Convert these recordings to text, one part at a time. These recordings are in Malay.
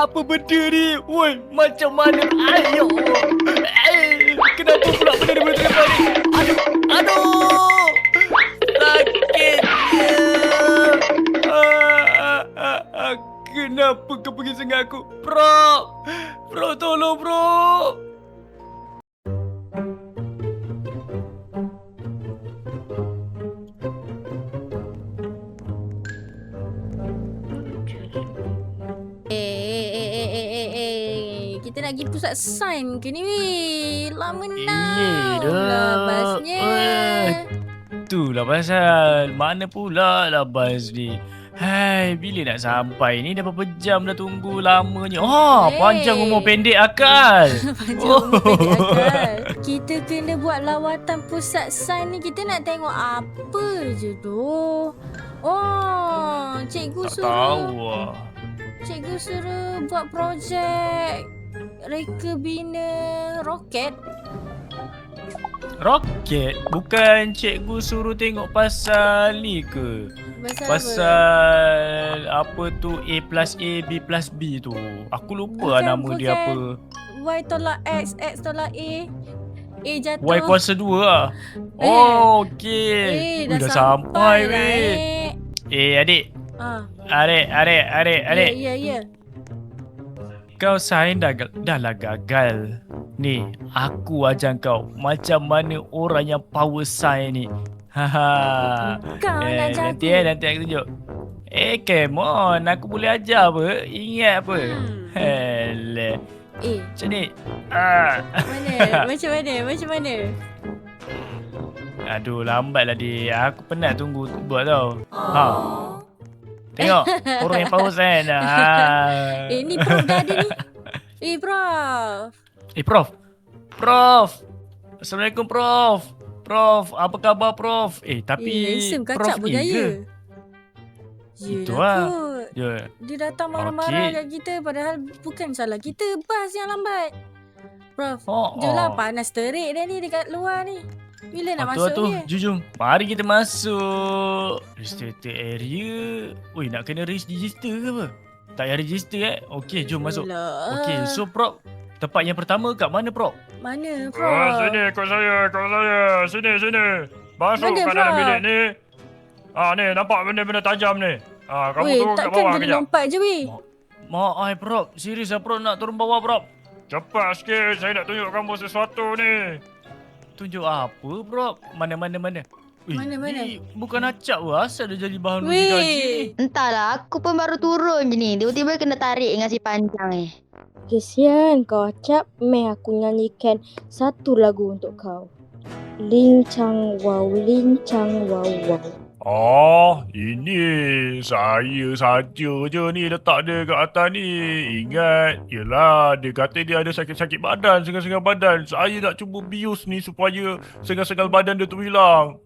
Apa benda ni? Woi, macam mana? Ayo. Kenapa pula benda ni boleh terlepas ni? Aduh, aduh. Sakitnya. Kenapa kau pergi sengat aku? Bro. Bro, tolong bro. Kita nak pergi pusat sains ke ni weh? Lama now Iyalah. lah basnya. Itulah pasal. Mana pula lah bas ni? Hai, bila nak sampai ni? Dah berapa jam dah tunggu lamanya. Panjang umur pendek akal. Panjang umur pendek akal. Kita kena buat lawatan pusat sains ni. Kita nak tengok apa je tu. Cikgu Tak suruh. tahu lah. Cikgu suruh buat projek reka bina roket. Roket? Bukan cikgu suruh tengok pasal ni ke? Pasal Pasal apa tu A plus A, B plus B tu. Aku lupa lah nama dia apa. Y tolak X, X tolak A jatuh. Y kuasa 2 lah. Okey. Dah Dah sampai lah, weh. Adik. Adik. Ya. Kau sains dah lah gagal. Ni, aku ajar kau macam mana orang yang power sains ni. Kau nak jago. Nanti aku tunjuk. Come on. Aku boleh ajar apa? Ingat apa? Hele. Macam ni. Macam mana? Aduh, lambatlah dia. Aku penat tunggu buat tau. Tengok. Orang yang power sains dah. Ni Prof dah ada ni. Prof. Prof. Assalamualaikum Prof. Prof, apa khabar Prof? Tapi handsome Prof kacak ni bergaya. ke? Itulah. Ya. Dia datang marah-marah kat kita padahal bukan salah kita, bas yang lambat. Prof, jelah panas terik dah ni dekat luar ni. Bila nak masuk ni? Jom. Mari kita masuk. Restricted area. Oi, nak kena register ke apa? Tak payah register Okey, jom masuk. Okey, so Prof, tempat yang pertama kat mana Prof? Mana Prof? Sini ikut saya. Sini. Masuk kat dalam bilik ni. Ni nampak benda-benda tajam ni. Kamu turun kat bawah takkan kejap. kena lompat je weh. Maaf Prof, serius lah Prof nak turun bawah Prof. Cepat sikit, saya nak tunjuk kamu sesuatu ni. Tunjuk apa Prof? Mana? Mana? Ni bukan acap ke? Asal dia jadi bahan uji kaji ni? Entahlah, aku pun baru turun je ni. Tiba-tiba kena tarik dengan si panjang ni. Kesian kau Acap. Aku nyanyikan satu lagu untuk kau. Lincang wow. Ini saya saja je ni letak dia kat atas ni. Ingat, yelah, dia kata dia ada sakit-sakit badan, sengal-sengal badan. Saya nak cuba bius ni supaya sengal-sengal badan dia tu hilang.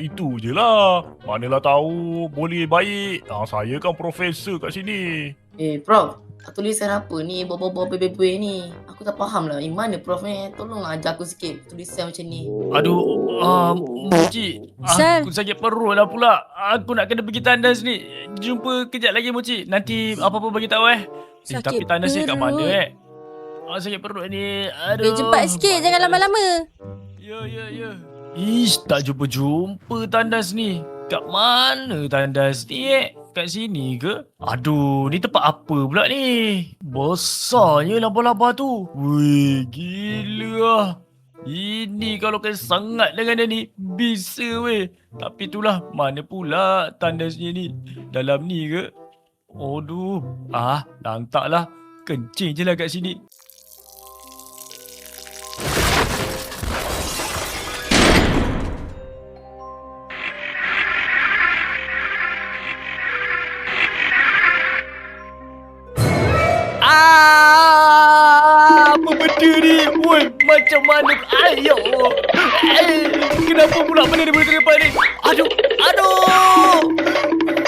Itu je lah. Manalah tahu boleh baik. Saya kan profesor kat sini. Prof, tulisan apa ni? Bawa-bawa paper ni. Aku tak faham lah. Mana Prof ni? Tolonglah ajar aku sikit tulisan macam ni. Aduh, Moci. Aku sakit perut lah pula. Aku nak kena pergi tandas ni. Jumpa kejap lagi Moci. Nanti apa-apa bagi tahu tapi tandas ni kat mana sakit perut ni. Aduh. Cepat sikit, jangan lama-lama. Ya. Ish, tak jumpa tandas ni. Kat mana tandas ni Kat sini ke? Aduh, ni tempat apa pula ni? Besarnya laba-laba tu. Weh, gila lah. Ini kalau kan sangat dengan dia ni, bisa weh. Tapi itulah, mana pula tandasnya ni? Dalam ni ke? Aduh, lantaklah. Kencing je lah kat sini. Apa benda ni? Woi, macam mana? Ayo. Kenapa pula benda ni boleh terlepas ni? Aduh.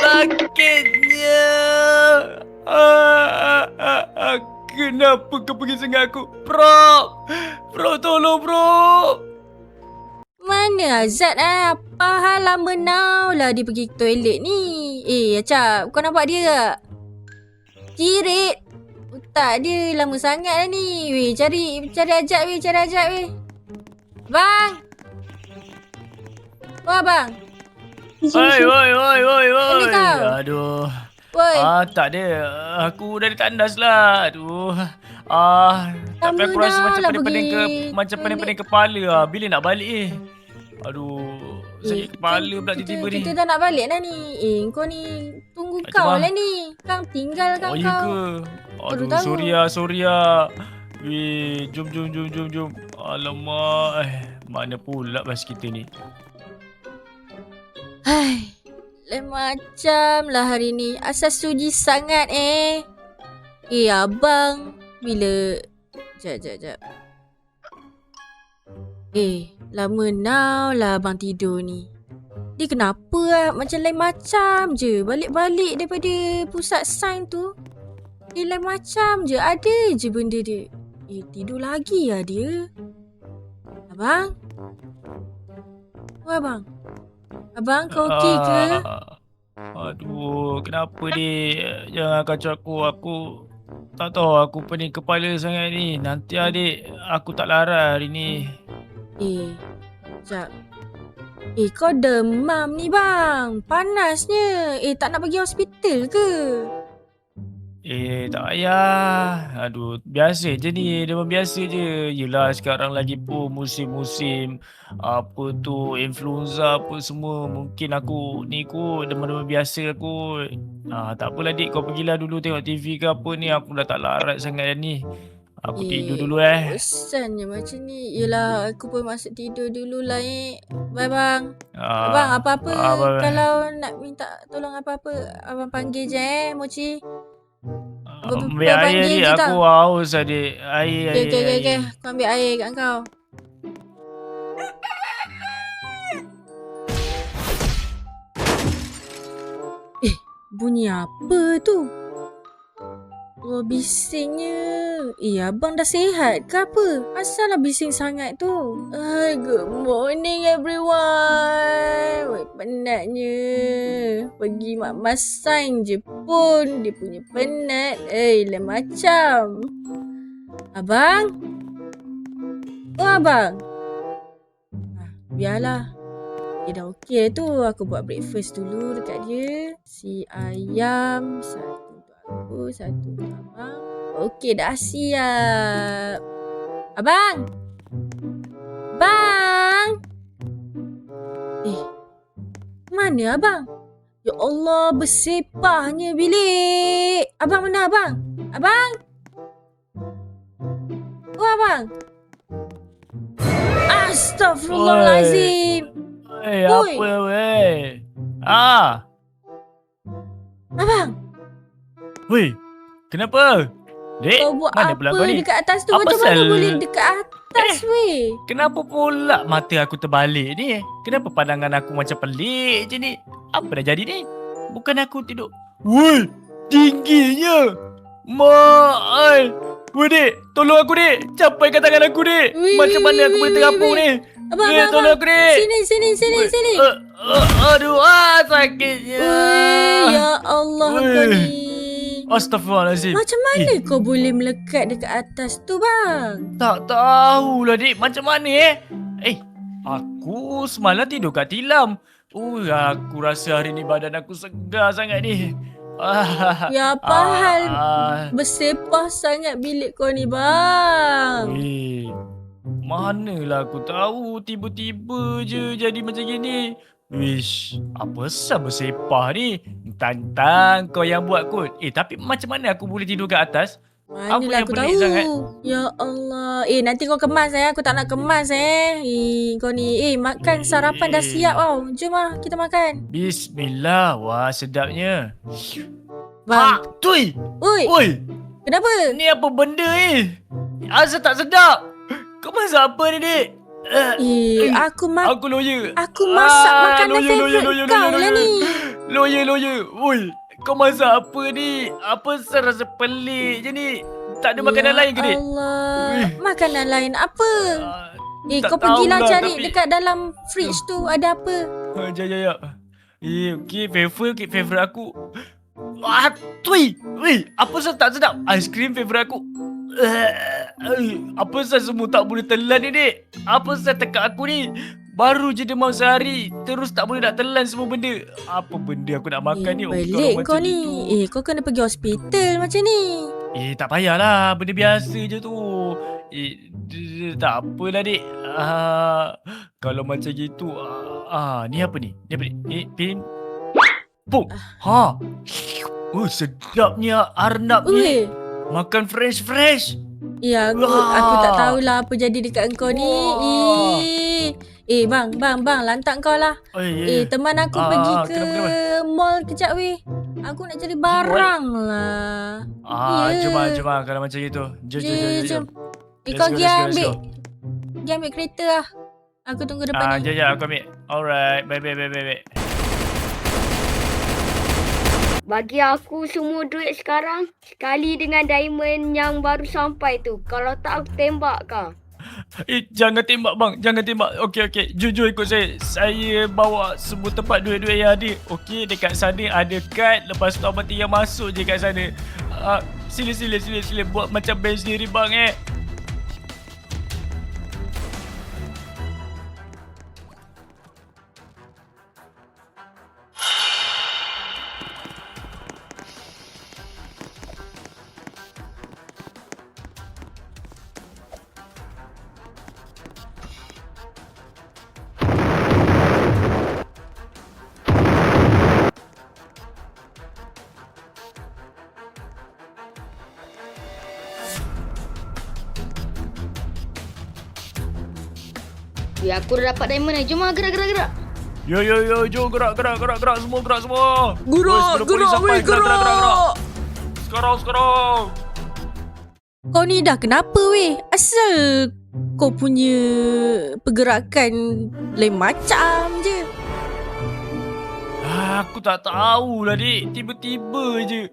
Sakitnya. Kenapa kau pergi sengat aku? Bro, tolong bro. Mana Azad Apa hal lama now lah dia pergi toilet ni. Acap, kau nampak dia tak? Cirit. Tak dia lama sangat dah ni. Weh, cari ajak weh. Bang. Wah bang. Woi. Ini kau. Aduh. Woi. Tak ada. Aku dari tandas lah. Aduh. Tapi aku Lama rasa dah macam lah pening-pening pergi. kepala lah. Bila nak balik Aduh. Sakit kepala pula tiba-tiba ni. Kita dah nak balik dah ni. Kau ni tunggu Macam kau mana? lah ni. Kang tinggalkan Oh, kau. ya ke? Baru Aduh, tahu. Surya. Weh, jom. Alamak. Mana pula bas kita ni? Hai. Lain macam lah hari ni. Asal suji sangat abang. Bila? Sekejap. Lama now lah abang tidur ni. Dia kenapa lah? Macam lain macam je. Balik-balik daripada pusat sains tu. Dia lain macam je. Ada je benda dia. Tidur lagi lah dia. Abang? Abang? Abang kau okey ke? Aduh, kenapa dia? Jangan kacau aku. Aku tak tahu aku pening kepala sangat ni. Nanti adik aku tak larat hari ni. Sekejap. Kau demam ni bang. Panasnya. Tak nak pergi hospital ke? Tak payah. Aduh, biasa je ni. Demam biasa je. Yelah, sekarang lagi pun musim-musim apa tu, influenza apa semua. Mungkin aku ni kot, demam-demam biasa kot. Tak apalah dik, kau pergilah dulu tengok TV ke apa ni. Aku dah tak larat sangat dah ni. Aku tidur dulu Bosannya macam ni. Yelah, aku pun masuk tidur dulu lah Bye bang. Abang, apa-apa kalau nak minta tolong apa-apa, abang panggil je Mochi. Ambil air ni, aku haus adik. Air. Okay. Aku ambil air kat kau. Bunyi apa tu? Oh, bisingnya. Abang dah sihat ke apa? Asallah bising sangat tu? Good morning everyone. Woi, penatnya. Pergi mak masang je pun dia punya penat. Lain macam. Abang? Oh, abang. Biarlah. Dia dah okey tu. Aku buat breakfast dulu dekat dia. Si ayam. Satu untuk aku, satu untuk abang. Okey, dah siap. Abang! Bang! Mana abang? Ya Allah, bersepahnya bilik. Abang mana abang? Abang? Oh, abang? Astaghfirullahalazim. Apa weh? Abang, Weh, kenapa? Dek, kau buat mana apa pula kau ni? dekat atas tu? Apa Macam mana sel- boleh dekat atas weh? Kenapa pula mata aku terbalik ni? Kenapa pandangan aku macam pelik je ni? Apa dah jadi ni? Bukan aku tidur. Woi, tingginya. Mak. Weh dek, tolong aku dek. Capaikan tangan aku dek. Weh, Macam mana aku boleh terapung ni? Abang, Dek, tolong aku dek. Sini. Aduh, sakitnya. Weh, ya Allah kau Weh. ni. Astaghfirullahalazim. Macam mana kau boleh melekat dekat atas tu bang? Tak tahulah dik, macam mana aku semalam tidur kat tilam. Aku rasa hari ni badan aku segar sangat ni. Ya apa hal bersepah sangat bilik kau ni bang? Manalah aku tahu tiba-tiba je jadi macam gini. Wish, apa sebab bersepah ni? Tantang kau yang buat kot. Tapi macam mana aku boleh tidur kat atas? Manalah yang aku pelik tahu. sangat. Ya Allah. Nanti kau kemas aku tak nak kemas kau ni. Makan sarapan dah siap tau. Jom lah kita makan. Bismillah. Wah, sedapnya. Bang. Tui. Oi. Oi. Kenapa? Ni apa benda ni? Asal tak sedap. Kau masak apa ni, Dik? Aku Aku lawyer. Aku masak makanan lawyer, favourite kau lah ni. Lawyer. Oi, kau masak apa ni? Apa rasa pelik je ni? Tak ada makanan lain ke, Dik? Allah. Makanan lain apa? Tak Kau pergilah tahulah, cari tapi- dekat dalam fridge tu ada apa? Jap. Okey, favourite aku. Tui. Weh, apa sah tak sedap? Aiskrim favourite aku. Apa sah semua tak boleh telan ni, Dek? Apa sah tekak aku ni? Baru je demam sehari, terus tak boleh nak telan semua benda. Apa benda aku nak makan ni? Pelik Orang kau macam ni. itu. Kau kena pergi hospital macam ni. Tak payahlah. Benda biasa je tu. Tak apalah, Dek. Kalau macam gitu. Ni apa ni? Ni apa ni? Pin. Pum. Sedapnya Arnab ni. Weh. Makan fresh. Ya, aku tak tahulah apa jadi dekat engkau ni. Bang, lantak kau lah. Teman aku pergi ke kenapa? mall kejap weh. Aku nak cari barang lah. Jom lah kalau macam gitu. Jom. Kau Let's pergi go. ambil. Pergi ambil kereta lah. Aku tunggu depan ni. Jap, aku ambil. Alright, bye. Bagi aku semua duit sekarang sekali dengan diamond yang baru sampai tu. Kalau tak aku tembak kau. Jangan tembak bang, jangan tembak. Okey. Jujur ikut saya. Saya bawa semua tempat duit-duit yang ada. Okey, dekat sana ada kad. Lepas tu abang tinggal masuk je kat sana. Sila. Buat macam bank sendiri bang Aku dah dapat diamond ni. Jom lah, gerak. Yo, jom gerak semua. Gerak. Sekarang. Kau ni dah kenapa weh? Asal kau punya pergerakan lain macam je. Aku tak tahulah, Dik. Tiba-tiba je.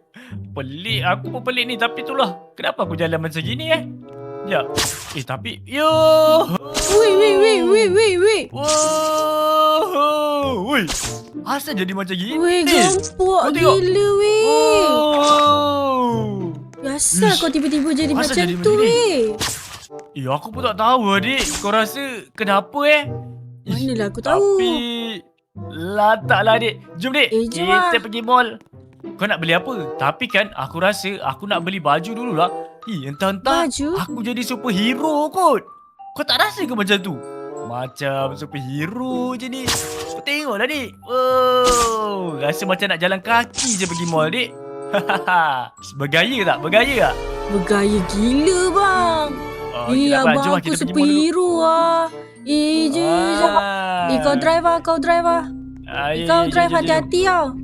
Pelik. Aku pun pelik ni. Tapi itulah. Kenapa aku jalan macam gini Sekejap. Tapi. Yo. Weh. Wow. Woi. Asal jadi macam gini? Weh, kau gampuk tengok. gila weh. Wow. Biasa kau tiba-tiba jadi Asal macam jadi tu macam ni? weh. Aku pun tak tahu, Adik. Kau rasa kenapa Manalah aku tahu. Tapi taklah, Adik. Jom, Dik. Jom lah. Kita pergi mall. Kau nak beli apa? Tapi kan aku rasa aku nak beli baju dululah. Entah-entah Baju? aku jadi superhero kot. Kau tak rasa ke macam tu? Macam superhero je ni. Kau tengoklah, Dik. Wow. Rasa macam nak jalan kaki je pergi mall, Dik. Bergaya tak? Bergaya gila bang. Jom Abang lah, aku kita pergi mall dulu. superhero lah. Jom. Kau drive lah. Kau drive jom. hati-hati tau.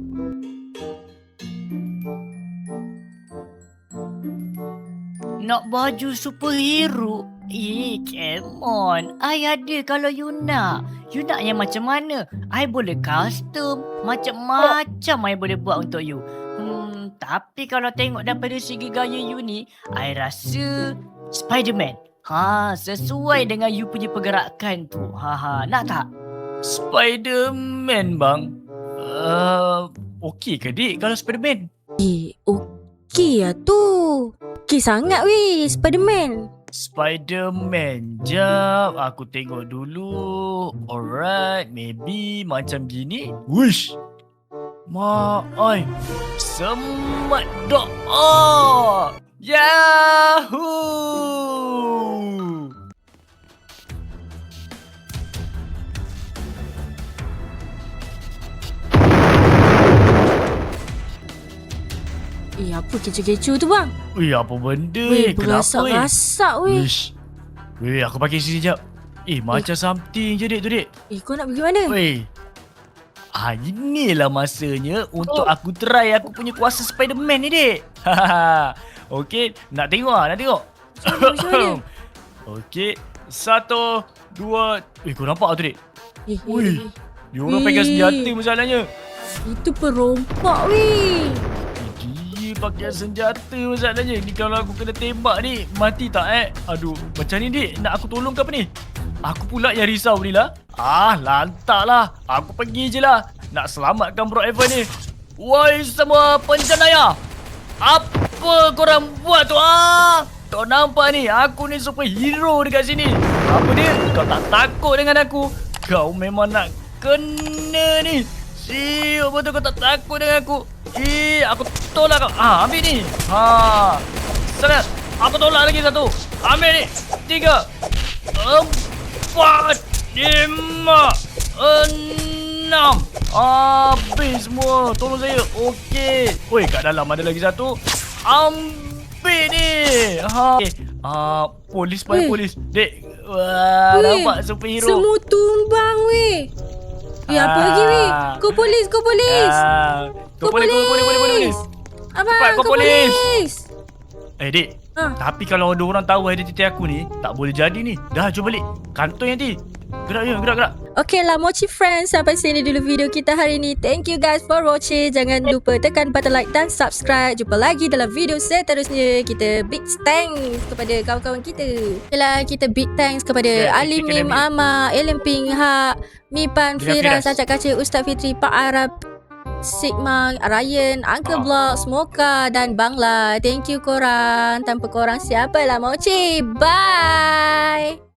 Nak baju superhero? Come on. I ada kalau you nak. You nak yang macam mana? I boleh custom. Macam-macam I boleh buat untuk you. Tapi kalau tengok daripada segi gaya you ni, I rasa Spiderman. Sesuai dengan you punya pergerakan tu. Nak tak? Spiderman bang. Okey ke, Dik, kalau Spiderman? Okey lah tu. Okey sangat weh Spiderman. Jap, aku tengok dulu. Alright, maybe macam gini. Wish. Semat doa. Yahoo! Apa kecoh-kecoh tu bang? Apa benda Weh, Kenapa berasak-rasak weh. Weh, aku pakai sini jap. Macam something je, Dik, tu, Dik. Kau nak pergi mana? Weh. Inilah masanya untuk aku try aku punya kuasa Spiderman ni, Dik. Okey, nak tengok nak tengok. Macam mana? Okey, 1, 2. Kau nampak tu, Dik? Weh. Dia orang pegang senjata masalahnya. Itu perompak weh. Dia pakai senjata masalahnya. Ni kalau aku kena tembak ni, mati tak Aduh, macam ni, Dik. Nak aku tolong ke apa ni? Aku pula yang risau ni lah. Lantak lah. Aku pergi je lah. Nak selamatkan Bro Evan ni. Woi semua penjenayah, apa korang buat tu Kau nampak ni, aku ni superhero dekat sini. Apa dia? Kau tak takut dengan aku? Kau memang nak kena ni. Siap betul kau tak takut dengan aku. Aku tolak kau. Ambil ni. Sangat. Aku tolak lagi satu. Ambil ni. 3, 4, 5, 6. Habis semua. Tolong saya. Okey. Oi, kat dalam ada lagi satu. Ambil ni. Polis Weh. polis. Dek. Wah, Weh, nampak superhero. Semua tumbang weh. Apa lagi weh? Kau polis. Kau polis. Abang, Cepat, kau kau polis. polis. Dek. Tapi kalau ada orang tahu identiti aku ni, tak boleh jadi ni. Dah, jom balik. Kantor nanti. Gerak. Okay lah Mochi friends, sampai sini dulu video kita hari ni. Thank you guys for watching. Jangan lupa tekan button like dan subscribe. Jumpa lagi dalam video seterusnya. Kita big thanks kepada kawan-kawan kita. Kita big thanks kepada Ali Mim Ahmad, Ellen Ping Hak, Mipan Firas, Acak Kaca, Ustaz Fitri, Pak Arab, Sigma, Ryan, Uncle Block, Smoka dan Bangla. Thank you korang. Tanpa korang siapalah Mochi. Bye.